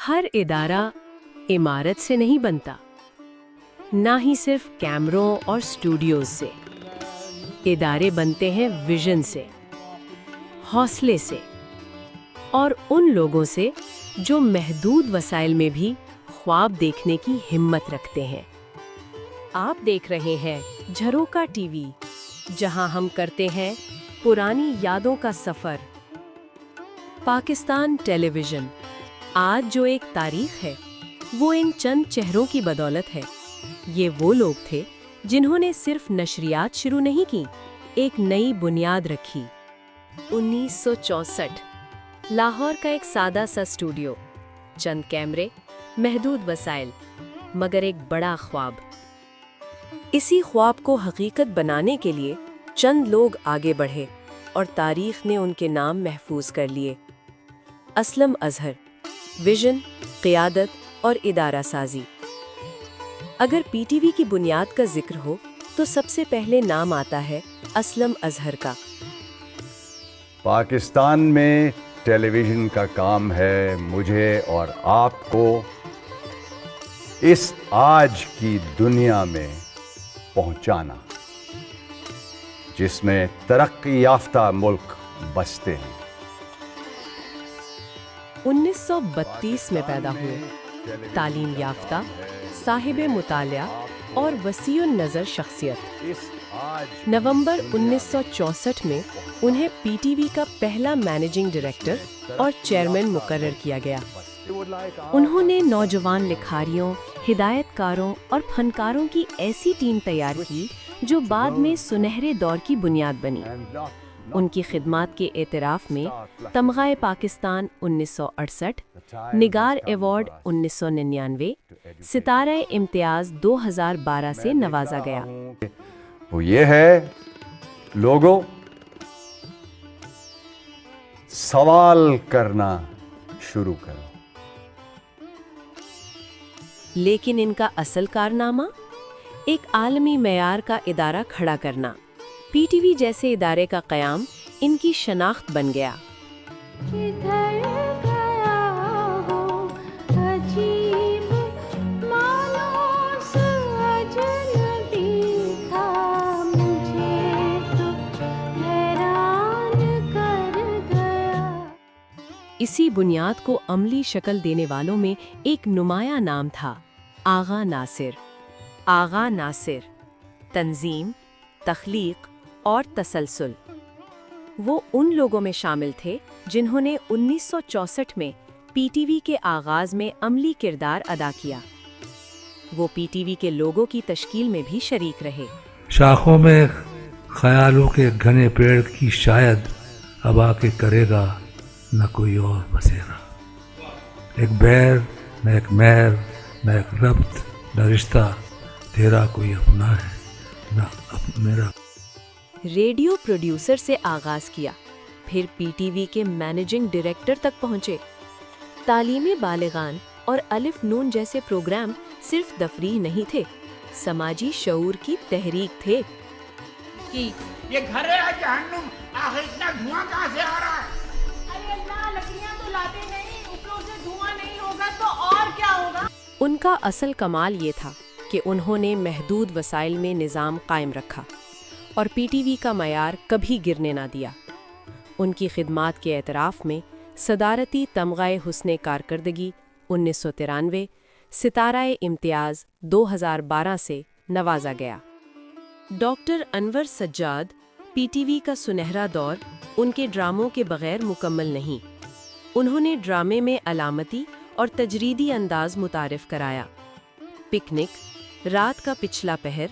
हर इदारा इमारत से नहीं बनता, ना ही सिर्फ कैमरों और स्टूडियोज से। इदारे बनते हैं विजन से, हौसले से और उन लोगों से जो महदूद वसाइल में भी ख्वाब देखने की हिम्मत रखते हैं। आप देख रहे हैं झरोका टीवी, जहां हम करते हैं पुरानी यादों का सफर। पाकिस्तान टेलीविजन आज जो एक तारीख है, वो इन चंद चेहरों की बदौलत है। ये वो लोग थे जिन्होंने सिर्फ नशरियात शुरू नहीं की, एक नई बुनियाद रखी। 1964 लाहौर का एक सादा सा स्टूडियो, चंद कैमरे, महदूद वसाइल, मगर एक बड़ा ख्वाब। इसी ख्वाब को हकीकत बनाने के लिए चंद लोग आगे बढ़े और तारीख ने उनके नाम महफूज कर लिए। असलम अजहर, विजन, क़ियादत और इदारा साजी। अगर पीटीवी की बुनियाद का जिक्र हो तो सबसे पहले नाम आता है असलम अजहर का। पाकिस्तान में टेलीविज़न का काम है मुझे और आपको इस आज की दुनिया में पहुंचाना, जिसमें तरक्की याफ्ता मुल्क बसते हैं। 1932 में पैदा हुए, तालीम याफ्ता, साहिबे मुतालिया और वसीउन नज़र शख्सियत। नवंबर 1964 में उन्हें पीटीवी का पहला मैनेजिंग डायरेक्टर और चेयरमैन मुकर्रर किया गया। उन्होंने नौजवान लिखारियों, हिदायतकारों और फनकारों की ऐसी टीम तैयार की जो बाद में सुनहरे दौर की बुनियाद बनी। उनकी खिदमात के एतराफ़ में तमग़ा पाकिस्तान 1968, निगार एवॉर्ड 1999, सितारा इम्तियाज़ 2012 से नवाजा गया। वो ये है, लोगों, सवाल करना शुरू करो। लेकिन इनका असल कारनामा एक आलमी मेयार का इदारा खड़ा करना। पीटीवी जैसे इदारे का क़याम इनकी शनाख्त बन गया। इसी बुनियाद को अमली शक्ल देने वालों में एक नुमाया नाम था, आगा नासिर। आगा नासिर तंजीम, तख्लीक और तसलसल। वो उन लोगों में शामिल थे जिन्होंने 1964 में पीटीवी के आगाज़ में अमली किरदार अदा किया। वो पीटीवी के लोगों की तश्कील में भी शरीक रहे। शाखों में ख्यालों के घने पेड़ की शायद अब आके करेगा न कोई और बसेरा। एक बैर न एक मैर, न एक रब्त न रिश्ता, तेरा कोई अपना है न मेरा। रेडियो प्रोड्यूसर से आगाज किया, फिर पीटीवी के मैनेजिंग डायरेक्टर तक पहुंचे। तालीमी बालिगान और अलिफ नून जैसे प्रोग्राम सिर्फ तफरीह नहीं थे, समाजी शऊर की तहरीक थे। कि ये घर है जहन्नुम, आखिर इतना धुआं कहां से आ रहा है? अरे अल्लाह, लकड़ियां तो लाते नहीं, ऊपरों से धुआं नहीं होगा तो और क्या होगा? उनका असल कमाल ये था कि उन्होंने महदूद वसाइल में निज़ाम कायम रखा और पीटीवी का मयार कभी गिरने ना दिया। उनकी खिदमात के एतराफ़ में सदारती तमग़ा हुस्ने कारकर्दगी 1993, सितारा इम्तियाज़ 2012 से नवाजा गया। डॉक्टर अनवर सज्जाद, पीटीवी का सुनहरा दौर उनके ड्रामों के बगैर मुकम्मल नहीं। उन्होंने ड्रामे में अलामती और तजरीदी अंदाज मुतारिफ कराया। पिकनिक, रात का पिछला पहर,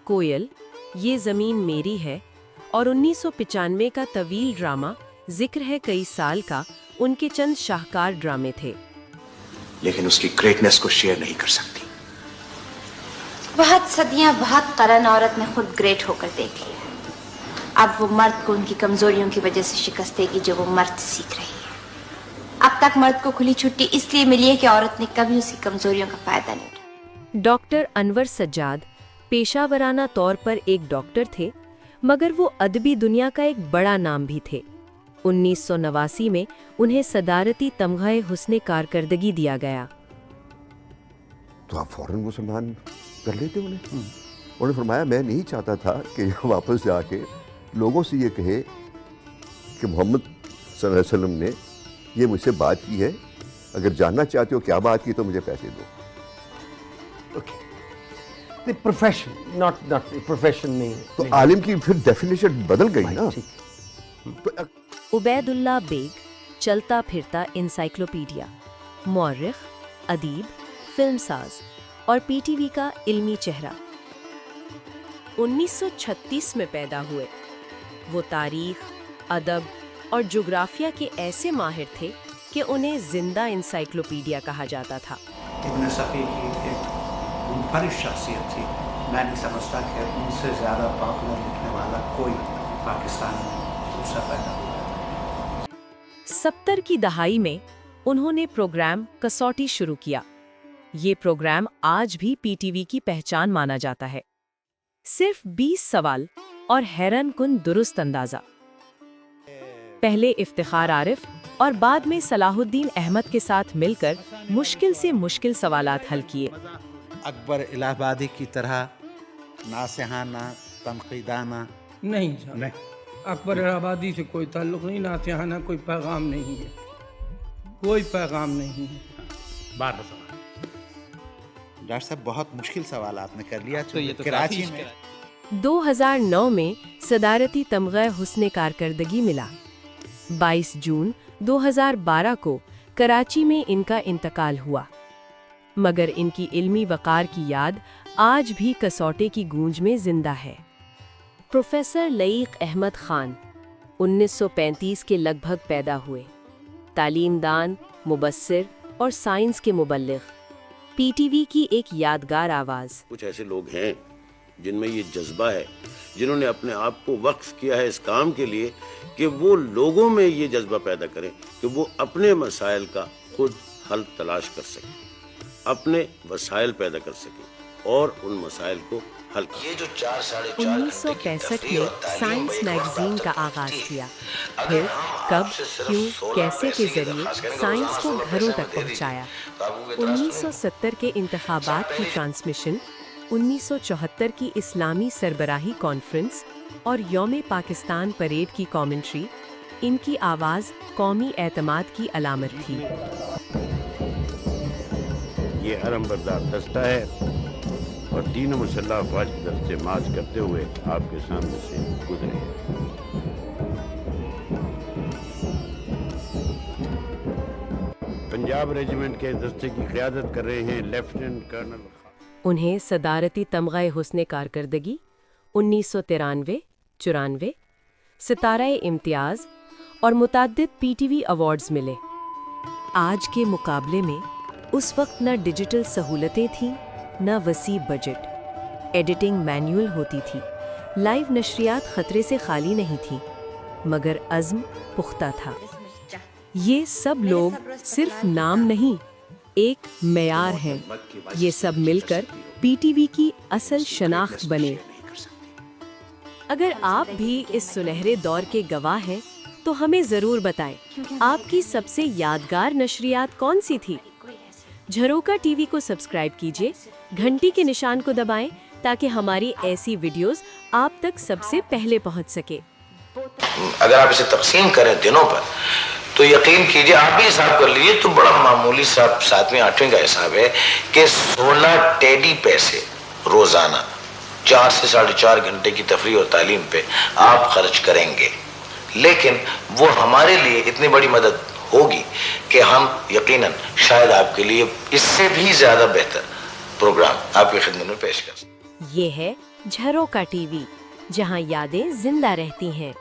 कोयल, ये ज़मीन मेरी है और 1995 का तवील ड्रामा जिक्र है कई साल का, उनके चंद शाहकार ड्रामे थे। लेकिन उसकी ग्रेटनेस को शेयर नहीं कर सकती। बहुत सदियां, बहुत करन औरत ने खुद ग्रेट होकर देख लिया। अब वो मर्द को उनकी कमजोरियों की वजह से शिकस्त देगी जो वो मर्द सीख रही है। अब तक मर्द को खुली छुट्टी इसलिए मिली है कि औरत ने कभी उसकी कमजोरियों का फायदा नहीं उठाया। डॉक्टर अनवर सज्जाद पेशावराना तौर पर एक डॉक्टर थे, मगर वो अदबी दुनिया का एक बड़ा नाम भी थे। 1989 में उन्हें सदारती तमग़े हुस्न कारकर्दगी दिया गया। तो आप फौरन मुसलमान कर लेते उन्हें। उन्होंने फरमाया मैं नहीं चाहता था कि वापस जाके लोगों से ये कहे कि मोहम्मद सल्लल्लाहु अलैहि वसल्लम ने ये मुझसे बात की है, अगर जानना चाहते हो क्या बात की तो मुझे पैसे दो। The profession, not profession नहीं। तो आलिम की फिर डेफिनेशन बदल गई ना। उबैदुल्ला बेग चलता फिरता इंसाइक्लोपीडिया, मौर्रिख, अदीब, फिल्मसाज और पीटीवी का इल्मी चेहरा। 1936 में पैदा हुए। वो तारीख, अदब और जोग्राफिया के ऐसे माहिर थे कि उन्हें जिंदा इंसाइक्लोपीडिया कहा जाता था। इब्न सफ़ी की एक मुनफरिद शख्सियत थी। मैं नहीं समझता कि उनसे ज़्यादा पॉपुलर लिखने वाला कोई पाकिस्तान में दूसरा पैदा हुआ। 70 की दहाई में उन्होंने प्रोग्राम कसौटी शुरू किया। ये प्रोग्राम आज भी पीटीवी की पहचान माना जाता है। सिर्फ 20 सवाल और हैरानकुन दुरुस्त अंदाजा। पहले इफ्तिखार आरिफ और बाद में सलाहुद्दीन अहमद के साथ मिलकर मुश्किल से मुश्किल सवालात हल किए। अकबर इलाहाबादी की तरह नासिहाना तनकीदाना नहीं। अकबर इलाहाबादी से कोई ताल्लुक नहीं, नासिहाना कोई पैगाम नहीं है, कोई पैगाम नहीं है। डॉक्टर साहब बहुत मुश्किल सवाल आपने कर लिया। तो ये तो कराची में 2009 में सदारती तमग़े हुस्न कारकर्दगी मिला। 22 जून 2012 को कराची में इनका इंतकाल हुआ, मगर इनकी इल्मी वक़ार की याद आज भी कसौटे की गूंज में जिंदा है। प्रोफेसर लईक अहमद खान 1935 के लगभग पैदा हुए। तालीमदान, मुबस्सिर और साइंस के मुबल्लिग, पीटीवी की एक यादगार आवाज़। कुछ ऐसे लोग हैं जिनमें ये जज्बा है, जिन्होंने अपने आप को वक्फ किया है इस काम के लिए कि वो लोगों में ये जज्बा पैदा करें कि वो अपने मसाइल का खुद हल तलाश कर सकें, अपने वसाइल पैदा कर सकें और उन मसाइल को हल करें। 1965 में साइंस मैगजीन का आगाज किया, फिर कब, क्यों, कैसे के जरिए साइंस को घरों तक पहुंचाया। 1970 के इंतखाबात की ट्रांसमिशन, 1974 की इस्लामी सरबराही कॉन्फ्रेंस और यौम पाकिस्तान परेड की कमेंट्री, इनकी आवाज़ कौमी एतमाद की अलामत थी। ये हरम-बरदार दस्ता है और तीन मुसल्लह अफवाज की तरफ से मार्च करते हुए आपके सामने से गुजरे हैं। पंजाब रेजिमेंट के दस्ते की क़यादत कर रहे हैं लेफ्टिनेंट कर्नल। उन्हें सदारती तमग़े हुस्न कारकर्दगी 1993-94, सितारा इम्तियाज़ और मुतअद्दिद पीटीवी अवार्ड्स मिले। आज के मुकाबले में उस वक्त न डिजिटल सहूलतें थीं, न वसी बजट, एडिटिंग मैनुअल होती थी, लाइव नशरियात खतरे से खाली नहीं थी, मगर अज़्म पुख्ता था। ये सब लोग सिर्फ नाम नहीं, एक मेयार हैं। ये सब मिलकर पीटीवी की असल शनाख्त बने। अगर आप भी इस सुनहरे दौर के गवाह हैं, तो हमें ज़रूर बताएं, आपकी सबसे यादगार नशरियात कौन सी थी? झरोका टीवी को सब्सक्राइब कीजिए, घंटी के निशान को दबाएं ताकि हमारी ऐसी वीडियोस आप तक सबसे पहले पहुंच सके। अगर आप इसे तकसीम करें दिनों पर, तो यकीन कीजिए, आप भी हिसाब कर लीजिए, तो बड़ा मामूली सा 7वें 8वें का हिसाब है कि 16 टेडी पैसे रोजाना 4 से 4.5 घंटे की तफरीह और तालीम पे आप खर्च करेंगे। लेकिन वो हमारे लिए इतनी बड़ी मदद होगी कि हम यकीनन शायद आपके लिए इससे भी ज्यादा बेहतर प्रोग्राम आपकी खिदमत में पेश कर सकते हैं। ये है झरोका टीवी, जहां यादें जिंदा रहती हैं।